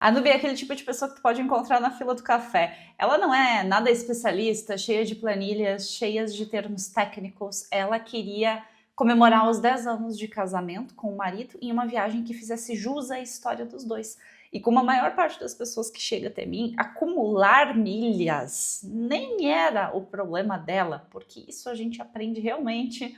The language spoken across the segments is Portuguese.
A Nubia é aquele tipo de pessoa que tu pode encontrar na fila do café. Ela não é nada especialista, cheia de planilhas, cheias de termos técnicos. Ela queria comemorar os 10 anos de casamento com o marido em uma viagem que fizesse jus à história dos dois. E como a maior parte das pessoas que chega até mim, acumular milhas nem era o problema dela, porque isso a gente aprende realmente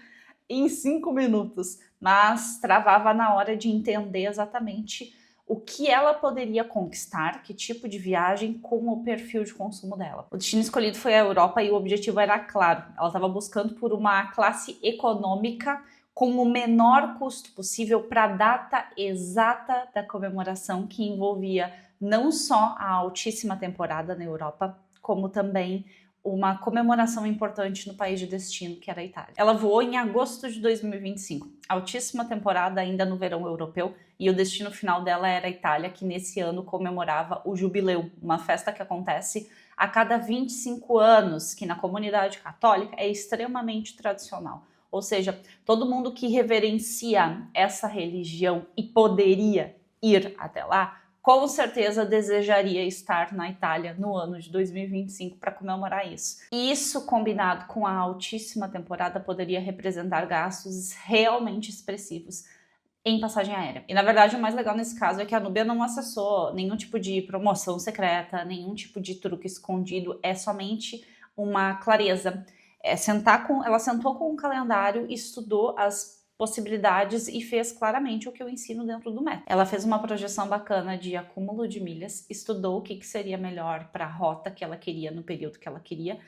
em 5 minutos, mas travava na hora de entender exatamente o que ela poderia conquistar, que tipo de viagem, com o perfil de consumo dela. O destino escolhido foi a Europa e o objetivo era claro. Ela estava buscando por uma classe econômica com o menor custo possível para a data exata da comemoração, que envolvia não só a altíssima temporada na Europa, como também uma comemoração importante no país de destino, que era a Itália. Ela voou em agosto de 2025, altíssima temporada ainda no verão europeu, e o destino final dela era a Itália, que nesse ano comemorava o Jubileu, uma festa que acontece a cada 25 anos, que na comunidade católica é extremamente tradicional. Ou seja, todo mundo que reverencia essa religião e poderia ir até lá, com certeza desejaria estar na Itália no ano de 2025 para comemorar isso. E isso, combinado com a altíssima temporada, poderia representar gastos realmente expressivos em passagem aérea. E na verdade o mais legal nesse caso é que a Nubia não acessou nenhum tipo de promoção secreta, nenhum tipo de truque escondido, é somente uma clareza. Ela sentou com o calendário, estudou as possibilidades e fez claramente o que eu ensino dentro do método. Ela fez uma projeção bacana de acúmulo de milhas, estudou o que seria melhor para a rota que ela queria no período que ela queria,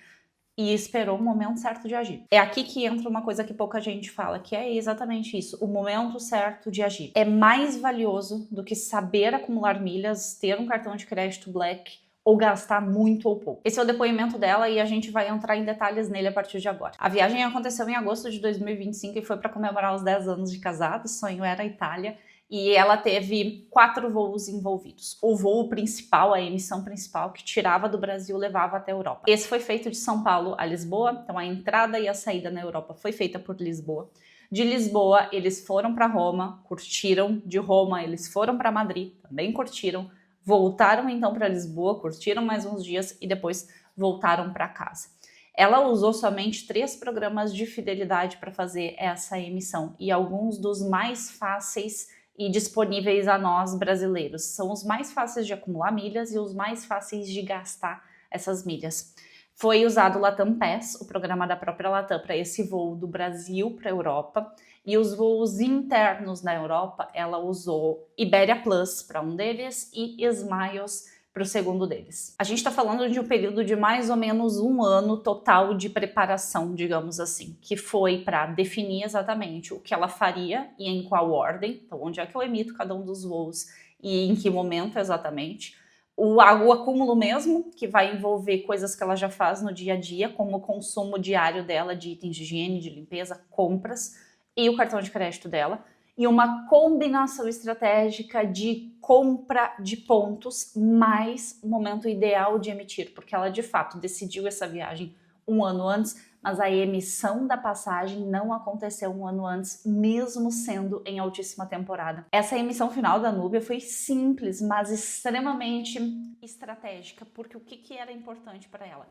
e esperou o momento certo de agir. É aqui que entra uma coisa que pouca gente fala, que é exatamente isso, o momento certo de agir. É mais valioso do que saber acumular milhas, ter um cartão de crédito Black ou gastar muito ou pouco. Esse é o depoimento dela e a gente vai entrar em detalhes nele a partir de agora. A viagem aconteceu em agosto de 2025 e foi para comemorar os 10 anos de casado, o sonho era a Itália, e ela teve 4 voos envolvidos. O voo principal, a emissão principal, que tirava do Brasil, levava até a Europa. Esse foi feito de São Paulo a Lisboa, então a entrada e a saída na Europa foi feita por Lisboa. De Lisboa, eles foram para Roma, curtiram. De Roma, eles foram para Madrid, também curtiram. Voltaram então para Lisboa, curtiram mais uns dias e depois voltaram para casa. Ela usou somente 3 programas de fidelidade para fazer essa emissão e alguns dos mais fáceis e disponíveis a nós brasileiros. São os mais fáceis de acumular milhas e os mais fáceis de gastar essas milhas. Foi usado o Latam Pass, o programa da própria Latam, para esse voo do Brasil para a Europa. E os voos internos na Europa, ela usou Iberia Plus para um deles e Smiles para o segundo deles. A gente está falando de um período de mais ou menos 1 ano total de preparação, digamos assim, que foi para definir exatamente o que ela faria e em qual ordem, então onde é que eu emito cada um dos voos e em que momento exatamente. O acúmulo mesmo, que vai envolver coisas que ela já faz no dia a dia, como o consumo diário dela de itens de higiene, de limpeza, compras, e o cartão de crédito dela, e uma combinação estratégica de compra de pontos mais o momento ideal de emitir, porque ela de fato decidiu essa viagem 1 ano antes, mas a emissão da passagem não aconteceu 1 ano antes, mesmo sendo em altíssima temporada. Essa emissão final da Nubia foi simples, mas extremamente estratégica, porque o que era importante para ela?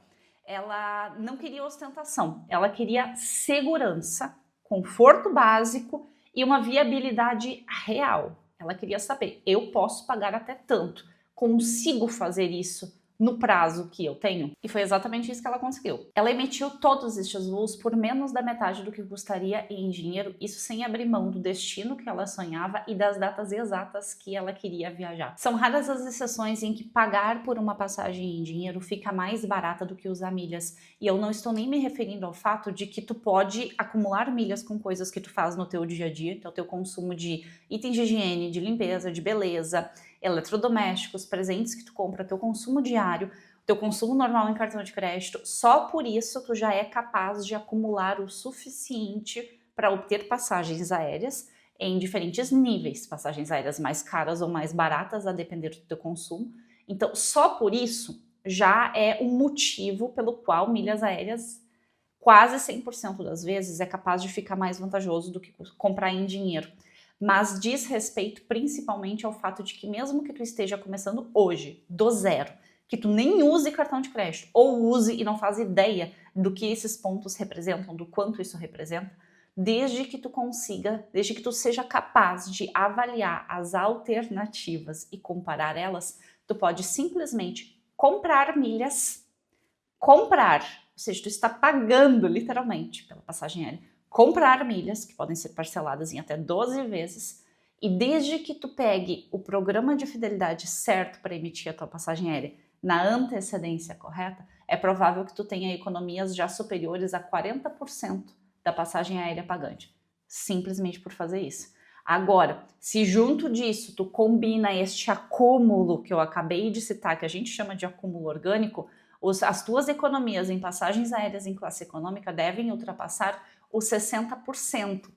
Ela não queria ostentação, ela queria segurança, conforto básico e uma viabilidade real. Ela queria saber, eu posso pagar até tanto, consigo fazer isso no prazo que eu tenho? E foi exatamente isso que ela conseguiu. Ela emitiu todos estes voos por menos da metade do que custaria em dinheiro, isso sem abrir mão do destino que ela sonhava e das datas exatas que ela queria viajar. São raras as exceções em que pagar por uma passagem em dinheiro fica mais barata do que usar milhas. E eu não estou nem me referindo ao fato de que tu pode acumular milhas com coisas que tu faz no teu dia a dia, então teu consumo de itens de higiene, de limpeza, de beleza, eletrodomésticos, presentes que tu compra, teu consumo diário, teu consumo normal em cartão de crédito, só por isso tu já é capaz de acumular o suficiente para obter passagens aéreas em diferentes níveis, passagens aéreas mais caras ou mais baratas, a depender do teu consumo. Então, só por isso já é um motivo pelo qual milhas aéreas quase 100% das vezes é capaz de ficar mais vantajoso do que comprar em dinheiro. mas diz respeito principalmente ao fato de que mesmo que tu esteja começando hoje, do zero, que tu nem use cartão de crédito, ou use e não faz ideia do que esses pontos representam, do quanto isso representa, desde que tu seja capaz de avaliar as alternativas e comparar elas, tu pode simplesmente comprar milhas, ou seja, tu está pagando literalmente pela passagem aérea, comprar milhas, que podem ser parceladas em até 12 vezes, e desde que tu pegue o programa de fidelidade certo para emitir a tua passagem aérea na antecedência correta, é provável que tu tenha economias já superiores a 40% da passagem aérea pagante, simplesmente por fazer isso. Agora, se junto disso tu combina este acúmulo que eu acabei de citar, que a gente chama de acúmulo orgânico, as tuas economias em passagens aéreas em classe econômica devem ultrapassar os 60%,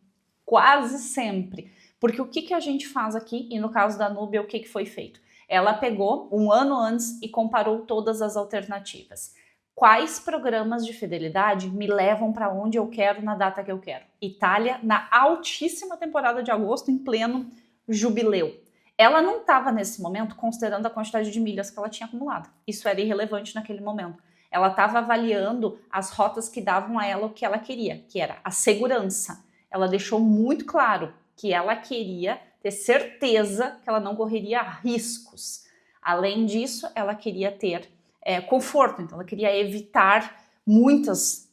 quase sempre. Porque o que a gente faz aqui, e no caso da Nubia, o que foi feito? Ela pegou um ano antes e comparou todas as alternativas. Quais programas de fidelidade me levam para onde eu quero na data que eu quero? Itália, na altíssima temporada de agosto, em pleno jubileu. Ela não estava nesse momento considerando a quantidade de milhas que ela tinha acumulado. Isso era irrelevante naquele momento. Ela estava avaliando as rotas que davam a ela o que ela queria, que era a segurança. Ela deixou muito claro que ela queria ter certeza que ela não correria riscos. Além disso, ela queria ter conforto, então ela queria evitar muitos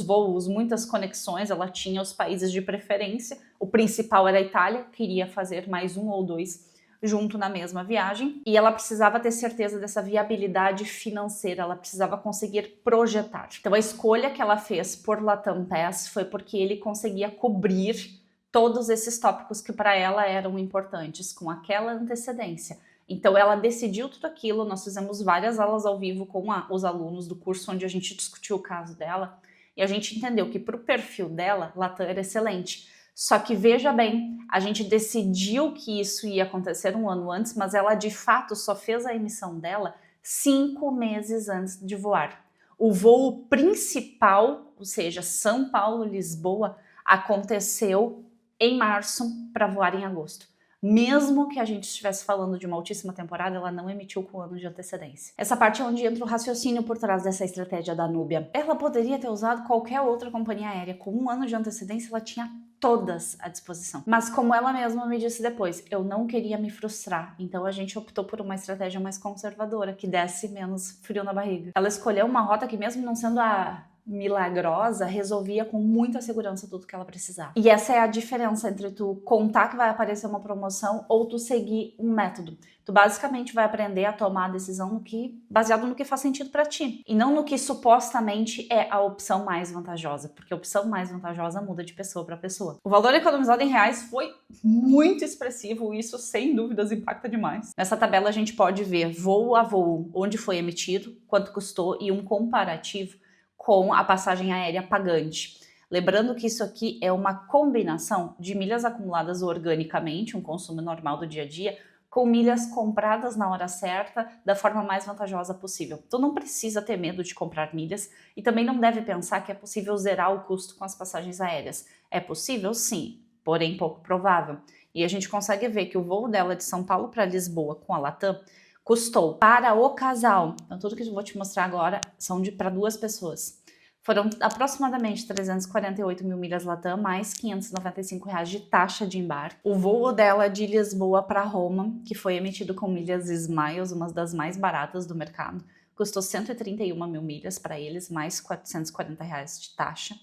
voos, muitas conexões, ela tinha os países de preferência, o principal era a Itália, queria fazer mais um ou dois junto na mesma viagem, e ela precisava ter certeza dessa viabilidade financeira, ela precisava conseguir projetar. Então a escolha que ela fez por Latam Pass foi porque ele conseguia cobrir todos esses tópicos que para ela eram importantes, com aquela antecedência. Então ela decidiu tudo aquilo, nós fizemos várias aulas ao vivo com os alunos do curso onde a gente discutiu o caso dela, e a gente entendeu que para o perfil dela, Latam era excelente. Só que veja bem, a gente decidiu que isso ia acontecer um ano antes, mas ela de fato só fez a emissão dela 5 meses antes de voar. O voo principal, ou seja, São Paulo-Lisboa, aconteceu em março para voar em agosto. Mesmo que a gente estivesse falando de uma altíssima temporada, ela não emitiu com anos de antecedência. Essa parte é onde entra o raciocínio por trás dessa estratégia da Nubia. Ela poderia ter usado qualquer outra companhia aérea. Com um ano de antecedência, ela tinha todas à disposição. Mas como ela mesma me disse depois, eu não queria me frustrar, então a gente optou por uma estratégia mais conservadora, que desse menos frio na barriga. Ela escolheu uma rota que, mesmo não sendo a milagrosa, resolvia com muita segurança tudo que ela precisava. E essa é a diferença entre tu contar que vai aparecer uma promoção ou tu seguir um método. Tu basicamente vai aprender a tomar a decisão baseado no que faz sentido para ti, e não no que supostamente é a opção mais vantajosa, porque a opção mais vantajosa muda de pessoa para pessoa. O valor economizado em reais foi muito expressivo, isso sem dúvidas impacta demais. Nessa tabela a gente pode ver voo a voo, onde foi emitido, quanto custou e um comparativo com a passagem aérea pagante. Lembrando que isso aqui é uma combinação de milhas acumuladas organicamente, um consumo normal do dia a dia, com milhas compradas na hora certa, da forma mais vantajosa possível. Tu não precisa ter medo de comprar milhas e também não deve pensar que é possível zerar o custo com as passagens aéreas. É possível, sim, porém pouco provável. E a gente consegue ver que o voo dela de São Paulo para Lisboa com a Latam custou para o casal, então tudo que eu vou te mostrar agora são para 2 pessoas. Foram aproximadamente 348 mil milhas Latam, mais R$595 de taxa de embarque. O voo dela de Lisboa para Roma, que foi emitido com milhas Smiles, uma das mais baratas do mercado, custou 131 mil milhas para eles, mais R$440 de taxa.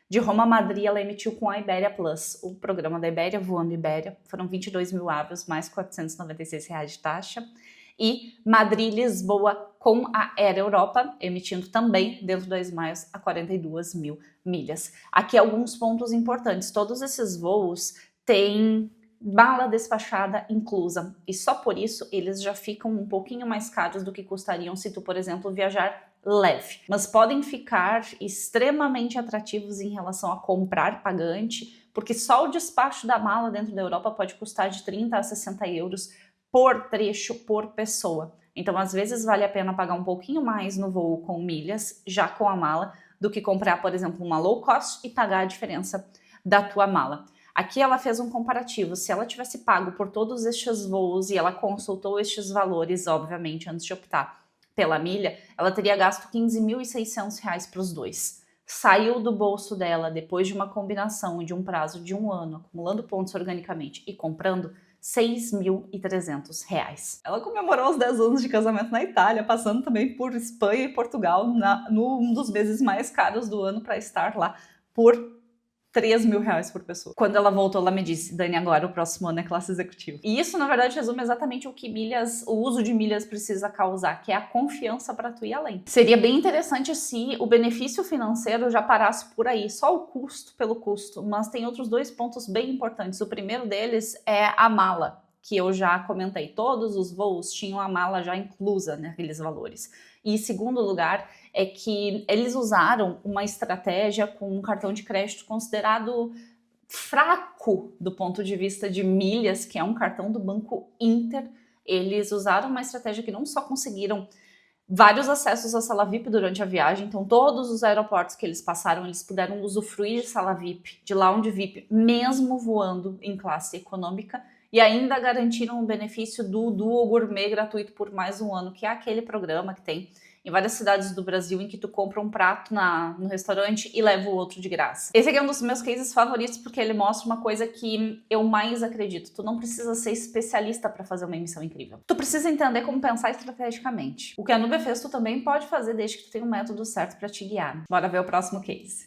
De Roma a Madrid, ela emitiu com a Iberia Plus, o programa da Iberia, voando Iberia, foram 22 mil avos, mais R$496 de taxa. E Madrid-Lisboa com a Air Europa, emitindo também dentro da Smiles a 42 mil milhas. Aqui alguns pontos importantes, todos esses voos têm mala despachada inclusa, e só por isso eles já ficam um pouquinho mais caros do que custariam se tu, por exemplo, viajar leve. Mas podem ficar extremamente atrativos em relação a comprar pagante, porque só o despacho da mala dentro da Europa pode custar de 30 a 60 euros por trecho, por pessoa. Então, às vezes, vale a pena pagar um pouquinho mais no voo com milhas, já com a mala, do que comprar, por exemplo, uma low cost e pagar a diferença da tua mala. Aqui ela fez um comparativo. Se ela tivesse pago por todos estes voos e ela consultou estes valores, obviamente, antes de optar pela milha, ela teria gasto R$ 15.600 para os dois. Saiu do bolso dela, depois de uma combinação de um prazo de 1 ano, acumulando pontos organicamente e comprando, R$ 6.300. Ela comemorou os 10 anos de casamento na Itália, passando também por Espanha e Portugal, num dos meses mais caros do ano para estar lá, por R$ 3.000 por pessoa. Quando ela voltou, ela me disse: Dani, agora o próximo ano é classe executiva. E isso, na verdade, resume exatamente o que o uso de milhas precisa causar, que é a confiança para tu ir além. Seria bem interessante se o benefício financeiro já parasse por aí, só o custo pelo custo, mas tem outros 2 pontos bem importantes. O primeiro deles é a mala, que eu já comentei. Todos os voos tinham a mala já inclusa naqueles valores. E segundo lugar é que eles usaram uma estratégia com um cartão de crédito considerado fraco do ponto de vista de milhas, que é um cartão do Banco Inter. Eles usaram uma estratégia que não só conseguiram vários acessos à sala VIP durante a viagem, então todos os aeroportos que eles passaram, eles puderam usufruir de sala VIP, de lounge VIP, mesmo voando em classe econômica, e ainda garantiram o benefício do Duo Gourmet gratuito por mais 1 ano, que é aquele programa que tem em várias cidades do Brasil em que tu compra um prato no restaurante e leva o outro de graça. Esse aqui é um dos meus cases favoritos porque ele mostra uma coisa que eu mais acredito. Tu não precisa ser especialista para fazer uma emissão incrível. Tu precisa entender como pensar estrategicamente. O que a Nubia fez, tu também pode fazer desde que tu tenha um método certo para te guiar. Bora ver o próximo case.